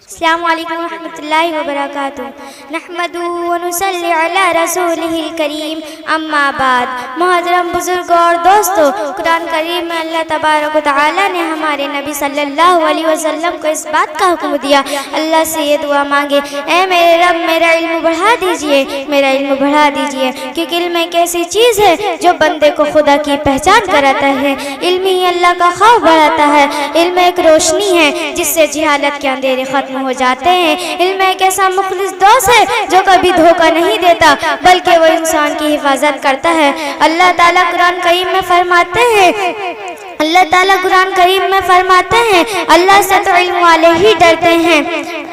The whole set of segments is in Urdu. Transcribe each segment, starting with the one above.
السلام علیکم ورحمۃ اللہ وبرکاتہ نحمدہ ونصلی علی رسولہ الکریم اما بعد۔ محترم بزرگوں اور دوستو، قرآن کریم میں اللہ تبارک و تعالی نے ہمارے نبی صلی اللہ علیہ وسلم کو اس بات کا حکم دیا، اللہ سے یہ دعا مانگے، اے میرے رب میرا علم بڑھا دیجئے، میرا علم بڑھا دیجئے، کیونکہ علم ایک ایسی چیز ہے جو بندے کو خدا کی پہچان کراتا ہے۔ علم ہی اللہ کا خوف بڑھاتا ہے۔ علم ایک روشنی ہے جس سے جہالت کے اندھیرے ختم ہو جاتے ہیں۔ علم ایک ایسا مخلص دوست ہے جو کبھی دھوکہ نہیں دیتا بلکہ وہ انسان کی حفاظت کرتا ہے۔ اللہ تعالیٰ قرآن کریم میں فرماتے ہیں، اللہ سے تو علم والے ہی ڈرتے ہیں،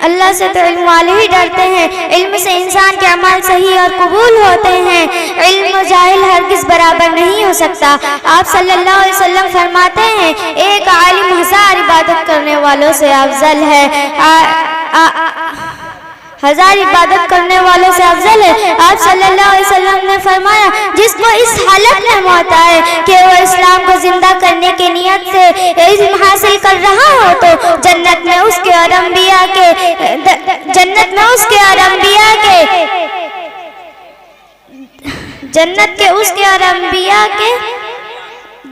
اللہ سے تو علم والے ہی ڈرتے ہیں۔ علم سے انسان کے عمل صحیح اور قبول ہوتے ہیں۔ علم و جاہل ہرگز برابر نہیں ہو سکتا۔ آپ صلی اللہ علیہ وسلم فرماتے ہیں، ایک عالم 1000 عبادت کرنے والوں سے افضل ہے، 1000 عبادت کرنے والوں سے افضل ہے۔ آپ صلی اللہ علیہ وسلم نے فرمایا، جس کو اس حالت میں موت آئے کہ وہ اسلام کو زندہ کرنے کی نیت سے علم حاصل کر رہا ہو تو جنت میں اس کے اور انبیاء کے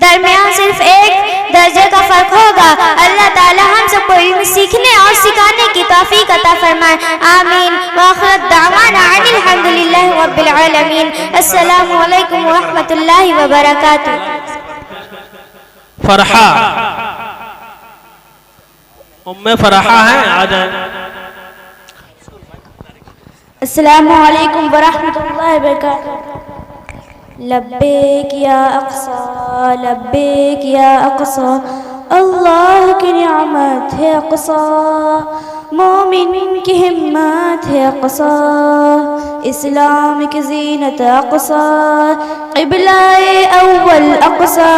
درمیان صرف ایک درجے کا فرق ہوگا۔ اللہ تعالی ہم سب کو علم سیکھنے اور سکھانے کی توفیق عطا فرمائے، آمین۔ وآخر دعوانا ان الحمدللہ رب العالمین۔ السلام علیکم ورحمۃ اللہ وبرکاتہ۔ فرحہ فرحہ ہیں، آ جائیں۔ السلام علیکم ورحمۃ اللہ وبرکاتہ۔ لبیک یا اقصی، لبیک یا اقصی، اللہ کی نعمت ہے اقصی، مومن کی ہمت ہے اقصی، اسلام کی زینت اقصی، قبلہ اول اقصی،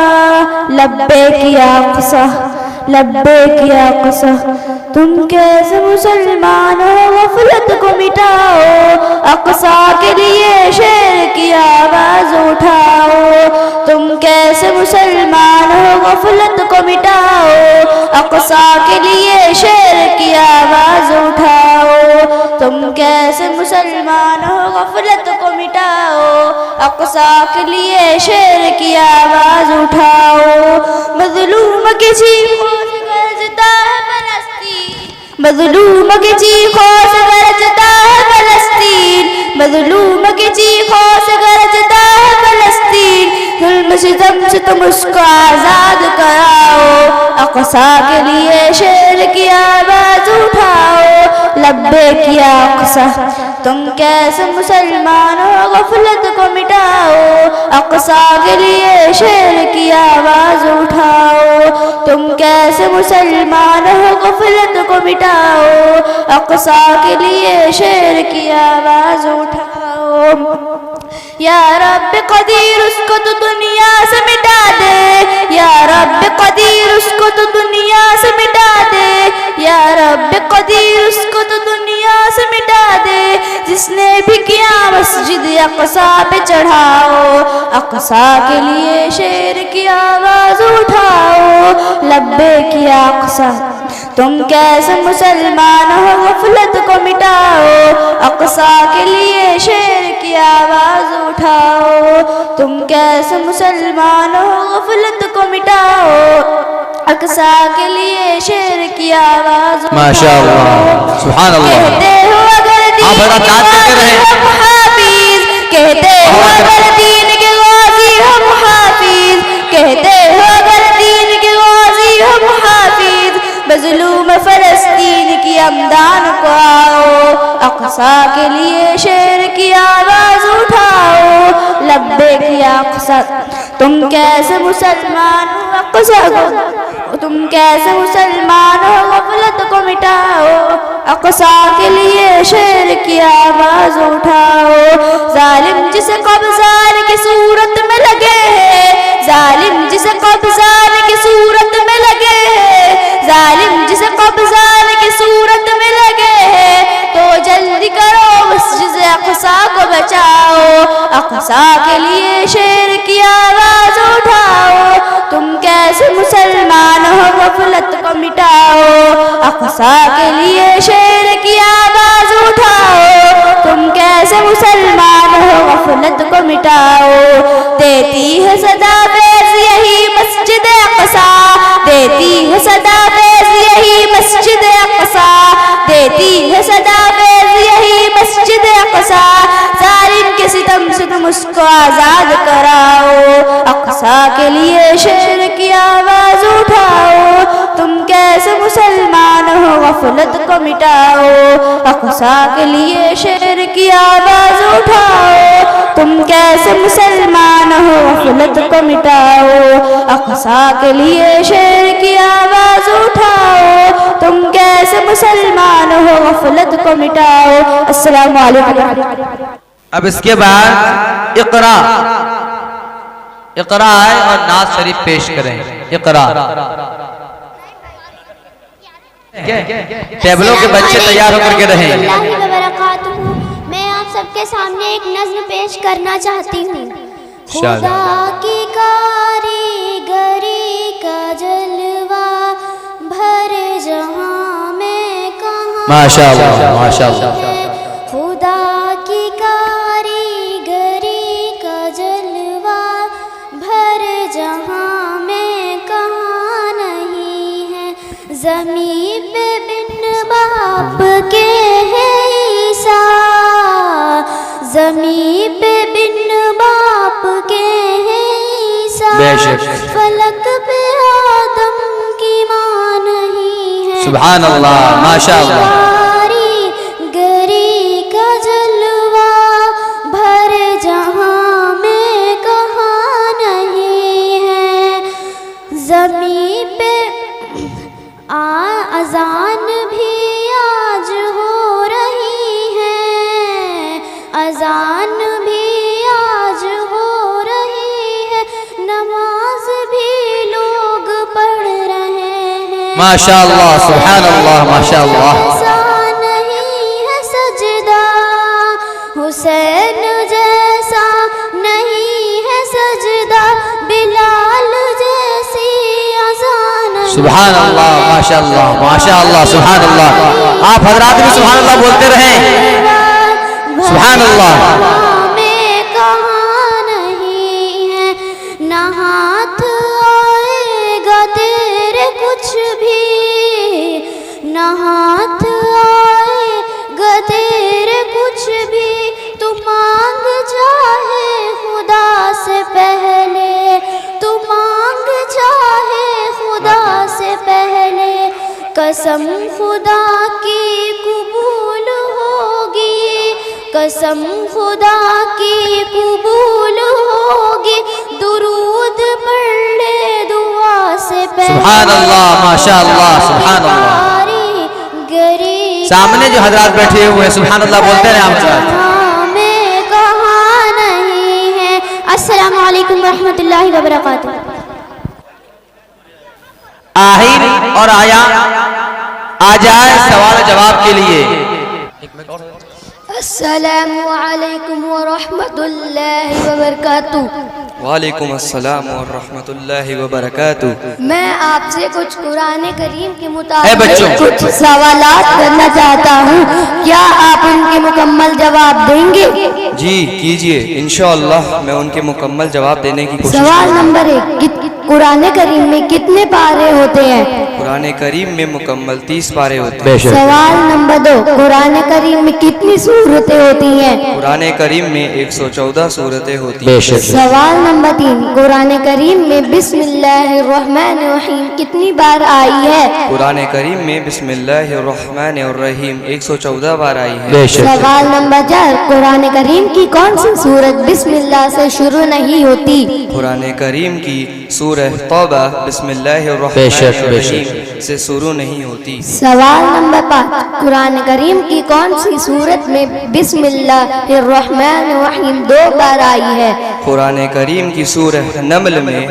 لبیک یا اقصی، لبیک یا اقصی۔ تم کیسے مسلمان ہو، غفلت کو مٹاؤ، اقصی کے لیے شیر کی آواز اٹھاؤ۔ تم کیسے مسلمان ہو، غفلت کو مٹاؤ، اقصی کے لیے شیر کی آواز اٹھاؤ۔ تم کیسے مسلمان ہو، غفلت کو مٹاؤ، اقصی کے لیے شیر کی آواز اٹھاؤ۔ مظلوم کی چیخوں سے گرجتا ہے فلسطین، مظلوم کی چیخوں سے گرجتا ہے فلسطین، مظلوم کی چیخوں سے گرجتا ہے فلسطین، ظلم ستم سے تم اس کو آزاد کراؤ، اقصی کے لیے شیر کی آواز اٹھاؤ۔ لبیک یا اقصی۔ تم کیسے مسلمان ہو، غفلت کو مٹاؤ، اقصی کے لیے شیر کی آواز اٹھاؤ۔ تم کیسے مسلمان ہو، غفلت کو مٹاؤ، اقصی کے لیے شیر کی آواز اٹھاؤ۔ یا رب قدیر اس کو تو دنیا سے مٹا دے، یا رب قدیر اس کو تو دنیا سے مٹا دے، یا رب قدیر اس کو تو دنیا سے مٹا دے، جس نے بھی کیا مسجد اقصی پہ چڑھاؤ، اقصی کے لیے شیر کی آواز اٹھاؤ۔ لبیک یا اقصی۔ تم کیسے مسلمان ہو، غفلت کو مٹاؤ، اقصی کے لیے شیر کی آواز اٹھاؤ۔ تم کیسے مسلمان ہو، غفلت کو مٹاؤ، اقصی کے لیے شیر کی آواز اٹھاؤ۔ ماشاءاللہ، سبحان اللہ۔ کہتے ہو اگر دین کے غازی ہم حافظ، کہتے ہو اگر دین کے غازی ہم حافظ، کہتے ہو اگر دین کے غازی ہم حافظ، مظلوم فلسطین کی امداد کو آؤ، اقصی کے لیے شیر کی آواز اٹھاؤ۔ لبیک یا اقصی۔ تم کیسے مسلمان ہو، اقصی کو، تم کیسے مسلمان ہو، غفلت کو مٹاؤ، اقصی کے لیے شیر کی آواز اٹھاؤ۔ ظالم جسے قبضان کی صورت میں لگے ہے، ظالم جسے قبضان کی صورت میں لگے ہے، ظالم جسے قبضان کی صورت میں لگے ہے، تو جلدی کرو مسجد اقصی کو بچاؤ، اقصی کے لیے شیر کی آواز اٹھاؤ۔ تم کیسے مسلمان ہو، غفلت کو مٹاؤ، اقصی کے لیے شیر ستم سے تم اس کو آزاد کراؤ، اقصا کے لیے شیر کی آواز اٹھاؤ، تم کیسے مسلمان ہو غفلت کو مٹاؤ، اقصا کے لیے شیر کی آواز اٹھاؤ، تم کیسے مسلمان ہو غفلت کو مٹاؤ، اقصا کے لیے شیر کی آواز اٹھاؤ، تم کیسے مسلمان ہو غفلت کو مٹاؤ۔ السلام علیکم۔ اب اس کے بعد اقرا آئے اور نعت شریف پیش کریں۔ اقرا ٹیبلوں کے بچے تیار ہو کر کے رہیں۔ میں آپ سب کے سامنے ایک نظم پیش کرنا چاہتی ہوں۔ انشاءاللہ۔ خدا کی کاریگری کا جلوہ بھر جہاں میں کہاں ماشاءاللہ ماشاءاللہ۔ خدا کی کاریگری کا جلوہ بھر جہاں میں کہاں نہیں ہے، زمین پہ بن باپ کے ہے عیسیٰ، زمین پہ بن باپ کے ہے عیسیٰ، فلک پہ آدم کی ماں نہیں ہے، سبحان اللہ ماشاءاللہ۔ گری کا جلوہ بھر جہاں میں کہاں نہیں ہے، زمین پہ اذان بھی آج ہو رہی ہے، اذان بھی آج ہو رہی ہے، نماز بھی لوگ پڑھ رہے ہیں، ماشاءاللہ سبحان اللہ ماشاءاللہ۔ ایسا نہیں ہے سجدہ حسین جیسا نہیں ہے سجدہ، بلال جیسی اذان سبحان اللہ ماشاءاللہ ماشاءاللہ سبحان اللہ۔ آپ حضرات بھی سبحان اللہ بولتے رہیں۔ سبحان اللہ۔ میں کہاں نہیں ہے، نہ ہاتھ آئے گا تیرے کچھ بھی، نہ ہاتھ آئے گا تیرے کچھ بھی، تو مانگ چاہے خدا سے پہلے، تو مانگ چاہے خدا سے پہلے، قسم خدا کی قبول ہوگی، قسم خدا کی قبول ہوگی، درود پڑھ لے دعا سے پہلے، سبحان اللہ ماشاءاللہ سبحان اللہ۔ گری سامنے جو حضرات بیٹھے ہوئے ہیں سبحان اللہ بولتے رہے آپ حضرات۔ میں کہاں نہیں ہے۔ السلام علیکم ورحمۃ اللہ وبرکاتہ۔ آہین اور آیا آ جائے سوال جواب کے لیے۔ السلام علیکم ورحمۃ اللہ وبرکاتہ۔ وعلیکم السلام ورحمۃ اللہ وبرکاتہ۔ میں آپ سے کچھ قرآن کریم کے اے بچوں، مطابق کچھ سوالات کرنا چاہتا ہوں، کیا آپ ان کے مکمل جواب دیں گے؟ جی کیجئے، انشاءاللہ میں ان کے مکمل جواب دینے کی کوشش سوال کروں گا۔ نمبر 1، قرآن کریم میں کتنے پارے ہوتے ہیں؟ قرآن کریم میں مکمل 30 پارے ہوتے ہیں۔ سوال نمبر 2، قرآن کریم میں کتنی سورتیں ہوتی ہیں؟ قرآن کریم میں 114 سورتیں ہوتی ہیں۔ سوال نمبر 3، قرآن کریم میں بسم اللہ الرحمن الرحیم کتنی بار آئی ہے؟ قرآن کریم میں بسم اللہ الرحمن الرحیم 114 بار آئی ہے۔ سوال نمبر 4، قرآن کریم کی کون سی سورت بسم اللہ سے شروع نہیں ہوتی؟ قرآن کریم کی سورہ توبہ بسم اللہ الرحمن الرحیم سے شروع نہیں ہوتی۔ سوال نمبر 5، قرآن کریم کی کون سی سورت میں بسم اللہ الرحمن الرحیم 2 بار آئی ہے؟ قرآن کریم کی سورہ نمل میں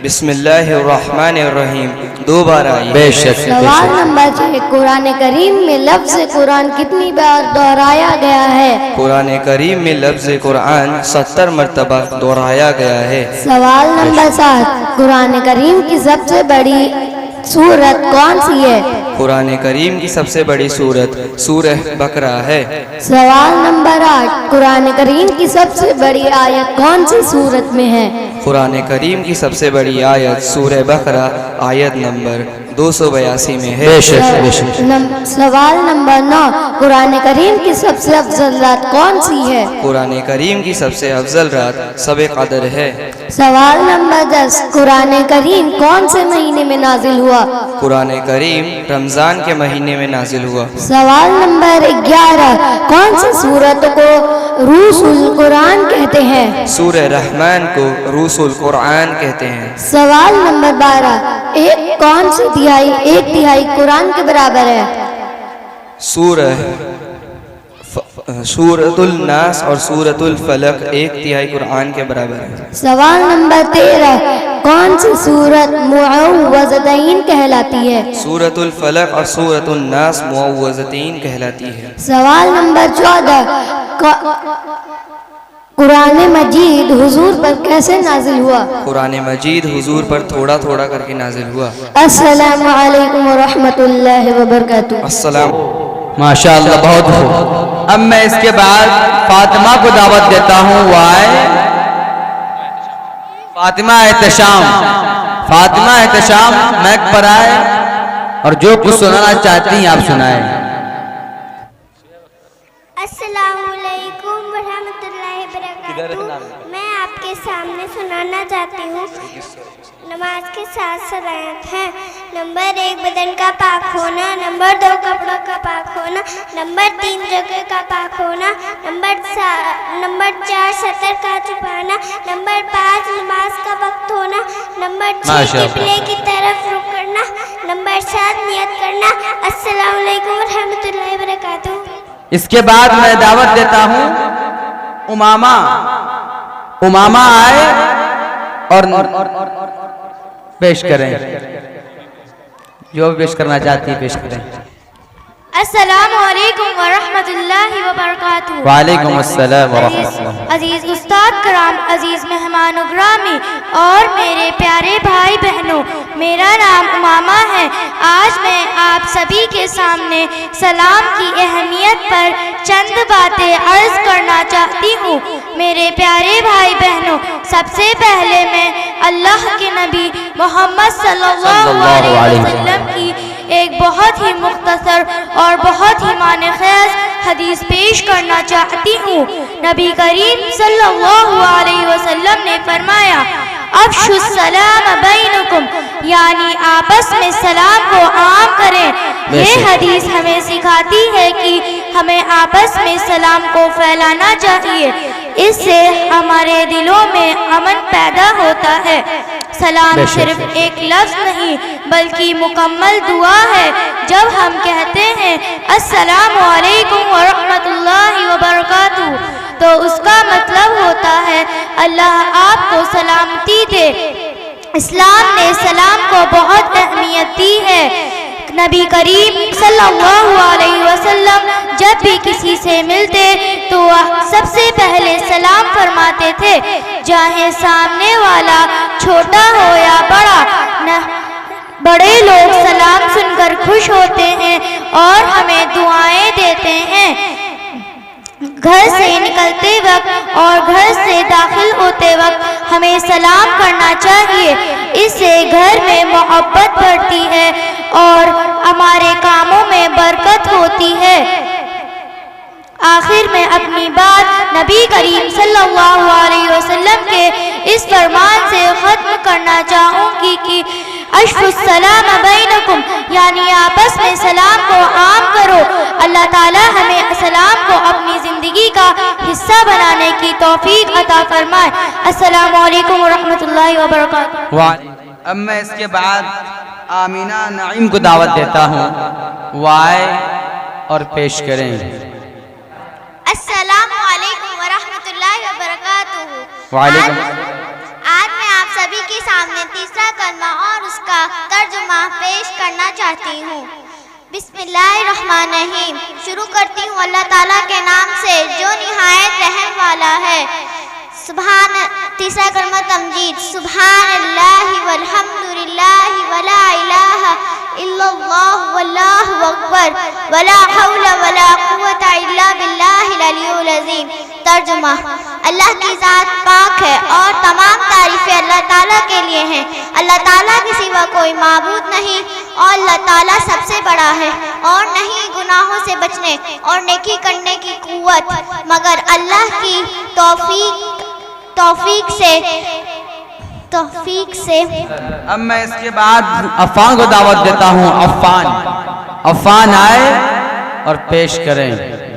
بسم اللہ الرحمن الرحیم 2 بار آئی ہے۔ سوال نمبر 6، قرآن کریم میں لفظ قرآن کتنی بار دہرایا گیا ہے؟ قرآن کریم میں لفظ قرآن 70 مرتبہ دہرایا گیا ہے۔ سوال نمبر 7، قرآن کریم کی سب سے بڑی سورت کون سی ہے؟ قرآن کریم کی سب سے بڑی سورت سورہ بقرہ ہے۔ سوال نمبر 8، قرآن کریم کی سب سے بڑی آیت کون سی سورت میں ہے؟ قرآن کریم کی سب سے بڑی آیت سورہ بقرہ آیت نمبر 282 میں ہے۔ سوال نمبر 9، قرآن کریم کی سب سے افضل رات کون سی ہے؟ قرآن کریم کی سب سے افضل رات شب قدر ہے۔ سوال نمبر 10، قرآن کریم کون سے مہینے میں نازل ہوا؟ قرآن کریم رمضان کے مہینے میں نازل ہوا۔ سوال نمبر 11، کون سی سورت کو روس القرآن کہتے ہیں؟ سورہ رحمان کو روس القرآن کہتے ہیں۔ سوال نمبر 12، ایک تہائی قرآن کے برابر ہے؟ سورۃ الناس اور سورۃ الفلق 1/3 قرآن کے برابر ہے۔ سوال نمبر 13، کون سی سورت معوذتین کہلاتی ہے؟ سورۃ الفلق اور سورۃ الناس معوذتین کہلاتی ہے۔ سوال نمبر 14، قرآن مجید حضور پر کیسے نازل ہوا؟ قرآن مجید حضور پر تھوڑا تھوڑا کر کے نازل ہوا۔ السلام علیکم ورحمۃ اللہ وبرکاتہ۔ السلام۔ ماشاءاللہ، بہت خوب۔ اب میں اس کے بعد فاطمہ کو دعوت دیتا ہوں، وہ آئے۔ فاطمہ احتشام میک پر آئے اور جو کچھ سنانا چاہتی ہیں آپ سنائیں۔ السلام علیکم ورحمۃ اللہ وبرکاتہ۔ میں آپ کے سامنے سنانا چاہتی ہوں نماز کے 7 صلاحیت ہیں۔ نمبر 1 بدن کا پاک ہونا، نمبر 2 کپڑوں کا پاک ہونا، نمبر 3 جگہ کا پاک ہونا، نمبر 4 سطر کا چھپانا، نمبر 5 نماز کا وقت ہونا، نمبر 6 قبلے کی طرف رخ کرنا، نمبر 7 نیت کرنا۔ السلام علیکم ورحمۃ اللہ وبرکاتہ۔ اس کے بعد میں دعوت دیتا ہوں امامہ آئے اور پیش کریں، جو پیش کرنا چاہتی ہے پیش کریں۔ السلام علیکم ورحمۃ اللہ وبرکاتہ۔ وعلیکم السلام ورحمۃ اللہ۔ عزیز استاد کرام، عزیز مہمان گرامی اور میرے پیارے بھائی بہنوں، میرا نام امامہ ہے۔ آج میں آپ سبھی کے سامنے سلام کی اہمیت پر چند باتیں عرض کرنا چاہتی ہوں۔ میرے پیارے بھائی بہنوں، سب سے پہلے میں اللہ کے نبی محمد صلی اللہ علیہ وسلم کی ایک بہت ہی مختصر اور بہت ہی معنی خیز حدیث پیش کرنا چاہتی ہوں۔ نبی کریم صلی اللہ علیہ وسلم نے فرمایا، افشوا السلام بینکم، یعنی آپس میں سلام کو عام کریں۔ یہ حدیث ہمیں سکھاتی ہے کہ ہمیں آپس میں سلام کو پھیلانا چاہیے، اس سے ہمارے دلوں میں امن پیدا ہوتا ہے۔ سلام صرف ایک لفظ نہیں بلکہ مکمل دعا ہے۔ جب ہم کہتے ہیں السلام علیکم ورحمۃ اللہ وبرکاتہ تو اس کا مطلب ہوتا ہے اللہ آپ کو سلامتی دے۔ اسلام نے سلام کو بہت اہمیت دی ہے۔ نبی کریم صلی اللہ علیہ وسلم جب بھی کسی سے ملتے تو سب سے پہلے سلام فرماتے تھے، چاہے سامنے والا چھوٹا ہو یا بڑا۔ بڑے لوگ سلام سن کر خوش ہوتے ہیں اور ہمیں دعائیں دیتے ہیں۔ گھر سے نکلتے وقت اور گھر سے داخل ہوتے وقت ہمیں سلام کرنا چاہیے، اس سے گھر میں محبت بڑھتی ہے اور ہمارے کاموں میں برکت ہوتی ہے۔ آخر میں اپنی بات نبی کریم صلی اللہ علیہ وسلم کے اس فرمان سے ختم کرنا چاہوں گی کہ افشوا السلام بینکم، یعنی آپس میں سلام کو عام کرو۔ اللہ تعالی ہمیں سلام کو اپنی زندگی کا حصہ بنانے کی توفیق عطا فرمائے۔ السلام علیکم ورحمۃ اللہ وبرکاتہ۔ اب میں اس کے بعد آمینہ نعیم کو دعوت دیتا ہوں، وہ آئے اور پیش کریں۔ السلام علیکم ورحمۃ اللہ وبرکاتہ۔ آج میں آپ سبھی کے سامنے تیسرا کلمہ اور اس کا ترجمہ پیش کرنا چاہتی ہوں۔ بسم اللہ الرحمن الرحیم۔ شروع کرتی ہوں اللہ تعالیٰ کے نام سے جو نہایت رحم والا ہے۔ تیسرا کلمہ تمجید، سبحان اللہ والحمدللہ ولا الہ الا اللہ واللہ اکبر ولا حول ولا قوت الا باللہ العلی العظیم۔ ترجمہ، اللہ کی ذات پاک ہے اور تمام تعریفیں اللہ تعالیٰ کے لیے ہیں۔ اللہ تعالیٰ کے سوا کوئی معبود نہیں اور اللہ تعالیٰ سب سے بڑا ہے اور نہیں گناہوں سے بچنے اور نیکی کرنے کی قوت مگر اللہ کی توفیق سے اب میں اس کے بعد عفان کو دعوت دیتا ہوں. عفان آئے اور پیش کریں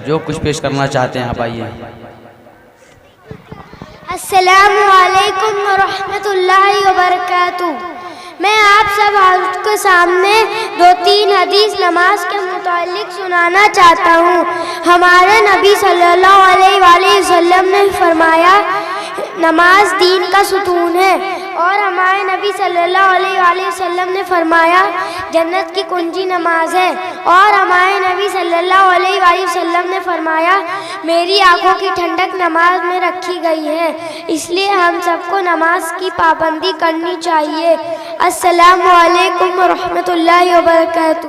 جو کچھ پیش کرنا چاہتے ہیں. آپ آئیے. السلام علیکم ورحمۃ اللہ وبرکاتہ. میں آپ سب حضرت کے سامنے 2-3 حدیث نماز کے متعلق سنانا چاہتا ہوں. ہمارے نبی صلی اللہ علیہ وآلہ وسلم نے فرمایا نماز دین کا ستون ہے، اور ہمارے نبی صلی اللہ علیہ وآلہ وسلم نے فرمایا جنت کی کنجی نماز ہے، اور ہمارے نبی صلی اللہ علیہ وآلہ وسلم نے فرمایا میری آنکھوں کی ٹھنڈک نماز میں رکھی گئی ہے، اس لیے ہم سب کو نماز کی پابندی کرنی چاہیے. السلام علیکم ورحمۃ اللہ وبرکاتہ.